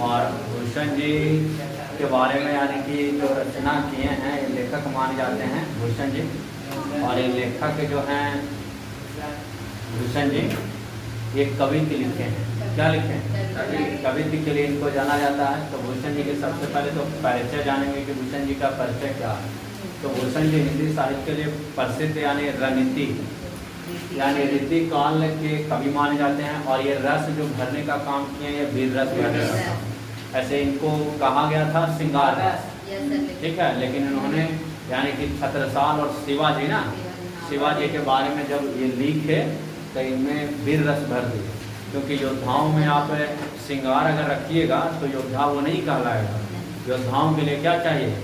और भूषण जी के बारे में यानी कि जो रचना किए हैं ये लेखक माने जाते हैं भूषण जी। और ये लेखक जो हैं भूषण जी ये कवित्व लिखे हैं। क्या लिखे हैं? कवित्व के लिए इनको जाना जाता है। तो भूषण जी के सबसे पहले तो परिचय जानेंगे कि भूषण जी का परिचय क्या है। तो भूषण जी हिंदी साहित्य के लिए प्रसिद्ध यानी रणनीति यानी रीति काल के कवि माने जाते हैं। और ये रस जो भरने का काम किए हैं ये वीर रस भरने का काम। ऐसे इनको कहा गया था श्रृंगार रस, ठीक है। लेकिन इन्होंने यानी कि छत्रसाल और शिवाजी ना, शिवाजी के बारे में जब ये लिखे तो इनमें वीर रस भर दिए। क्योंकि योद्धाओं में आप श्रृंगार अगर रखिएगा तो योद्धा वो नहीं कहलाएगा। योद्धाओं के लिए क्या चाहिए?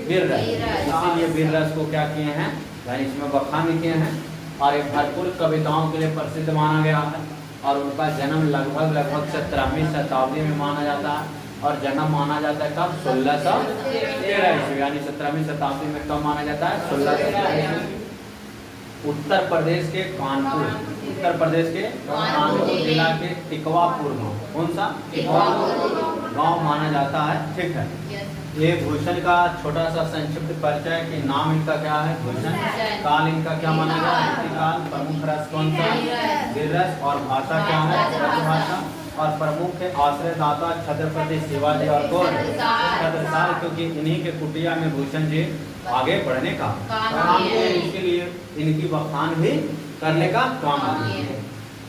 वीर रस। इसीलिए वीर रस को क्या किए हैं यानी इसमें बखान किए हैं। और ये भरपूर कविताओं के लिए प्रसिद्ध माना गया है। और उनका जन्म लगभग 17वीं शताब्दी में माना जाता है। और जन्म माना जाता है कब? 1613 ईस्वी यानी 17वीं शताब्दी में कब माना जाता है? 1613 ईस्वी। उत्तर प्रदेश के कानपुर, उत्तर प्रदेश के कानपुर जिला के टिकवापुर गाँव, कौन सा? टिकवापुर गाँव माना जाता है, ठीक है। ये भूषण का छोटा सा संक्षिप्त परिचय कि नाम इनका क्या है? भूषण। काल इनका क्या माना गया? रीतिकाल। प्रमुख रस कौन सा? वीर रस। और भाषा क्या है? ब्रजभाषा। और प्रमुख आश्रयदाता छत्रपति शिवाजी और कौन? छत्रसाल। क्योंकि इन्हीं के कुटिया में भूषण जी आगे बढ़ने का काम किए, इसके लिए इनकी बखान भी करने का काम किए।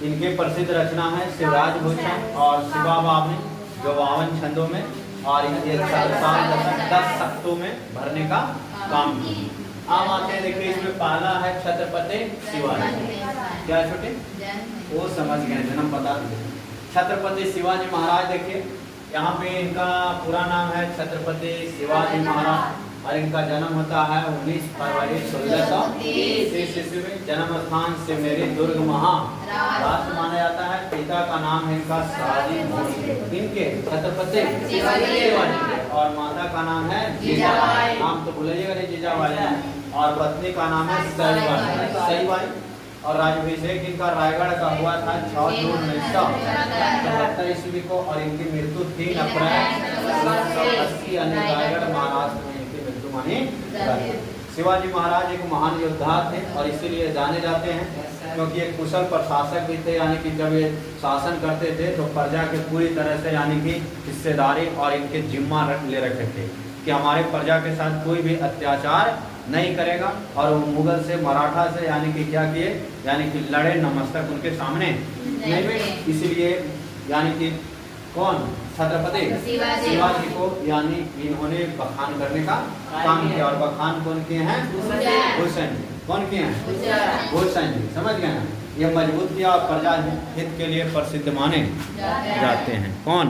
इनके प्रसिद्ध रचना है शिवराज भूषण और शिवा बावनी जो 52 छंदों में और ये 10 शक्तों में भरने का काम किए। आम आते हैं देखिए इसमें पहला है छत्रपति शिवाजी। क्या छोटे वो समझ गए, जन्म बता दीजिए। छत्रपति शिवाजी महाराज देखिए यहाँ पे इनका पूरा नाम है छत्रपति शिवाजी महाराज। और इनका जन्म होता है 19 फरवरी 1630 ईस्वी में। जन्म स्थान सिमरी दुर्ग महाराष्ट्र माना जाता है। पिता का नाम है इनका शाहजी भोसले, इनके छत्रपति शिवाजी। और माता का नाम है जीजाबाई। नाम तो भूलिएगा नहीं, जीजाबाई। और पत्नी का नाम है सईबाई। और राज्याभिषेक इनका रायगढ़ का हुआ था 6 जून 1974 ईस्वी को। और इनकी मृत्यु 3 अप्रैल 1980 यानी रायगढ़ महाराष्ट्र में मानी। शिवाजी महाराज एक महान योद्धा थे और इसीलिए जाने जाते हैं क्योंकि एक कुशल प्रशासक भी थे। यानी कि जब ये शासन करते थे तो प्रजा के पूरी तरह से यानी कि हिस्सेदारी और इनके जिम्मा ले रखे थे कि हमारे प्रजा के साथ कोई भी अत्याचार नहीं करेगा। और वो मुगल से मराठा से यानी कि क्या किए यानी कि लड़े, नमस्तक उनके सामने नहीं। इसीलिए यानी कि कौन? छत्रपति शिवाजी को यानी इन्होंने बखान करने का काम किया। और बखान कौन किए हैं? भूषण जी। कौन किए हैं? भूषण जी। समझ गए ना? ये मजबूत किया और प्रजा हित के लिए प्रसिद्ध माने जाते हैं। कौन?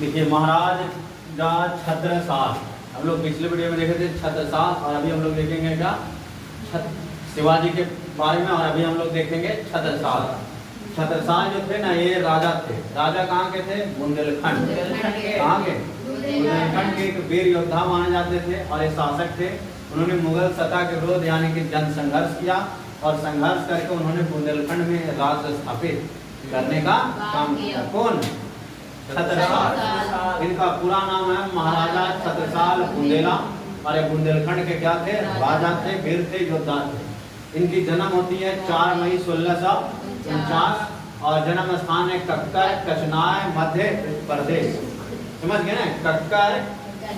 देखिए महाराज छत्रसाल, हम लोग पिछले वीडियो में देखे थे छत्रसाल। और अभी हम लोग देखेंगे क्या? शिवाजी के बारे में। और अभी हम लोग देखेंगे छत्रसाल। छत्रसाल जो थे ना ये राजा थे। राजा कहाँ के थे? बुंदेलखंड। कहाँ के? बुंदेलखंड के एक वीर योद्धा माने जाते थे और ये शासक थे। उन्होंने मुगल सत्ता के विरोध यानी कि जन संघर्ष किया। और संघर्ष करके उन्होंने बुंदेलखंड में राज्य स्थापित करने का काम किया। कौन? छत्रसाल। इनका पूरा नाम है महाराजा छत्रसाल बुंदेला। और ये बुंदेलखंड के क्या थे? राजा थे, वीर थे, योद्धा थे। इनकी जन्म होती है 4 मई 1649। और जन्म स्थान है कक्कर कचनाय मध्य प्रदेश। समझ गए ना? कक्कर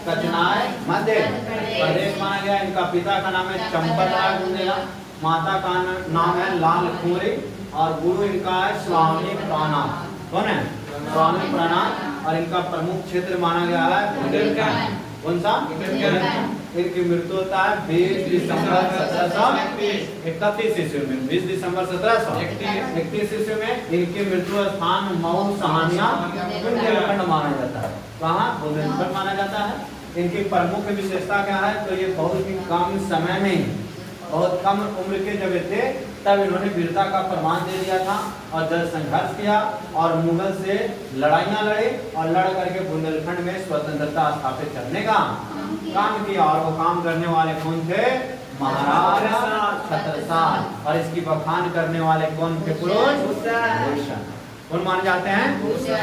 कचनाय मध्य प्रदेश माना गया। इनका पिता का नाम है चंपत राय बुंदेला, माता का नाम है लाल कुंवरी। और गुरु इनका है स्वामी प्राणनाथ। कौन है? स्वामी प्राणनाथ। और इनका प्रमुख क्षेत्र माना गया है बुंदेलखंड। कौन सा? इनकी मृत्यु होता है 20 दिसंबर 1731 ईस्वी में। 20 दिसंबर 1731 ईस्वी में इनकी मृत्यु स्थान मऊ सहानिया बुंदेलखंड माना जाता है। कहाँ? बुंदेलखंड माना जाता है। इनकी प्रमुख विशेषता क्या है? तो ये बहुत ही कम समय में, बहुत कम उम्र के जब थे तब इन्होंने वीरता का प्रमाण दे दिया था। और जल संघर्ष किया और मुगल से लड़ाइयाँ लड़े और लड़ करके बुंदेलखंड में स्वतंत्रता स्थापित करने का काम किया। और वो काम करने वाले कौन थे? महाराजा छत्रसाल। और इसकी बखान करने वाले कौन थे? पुरुष? भूषण। कौन माने जाते हैं? भूषण।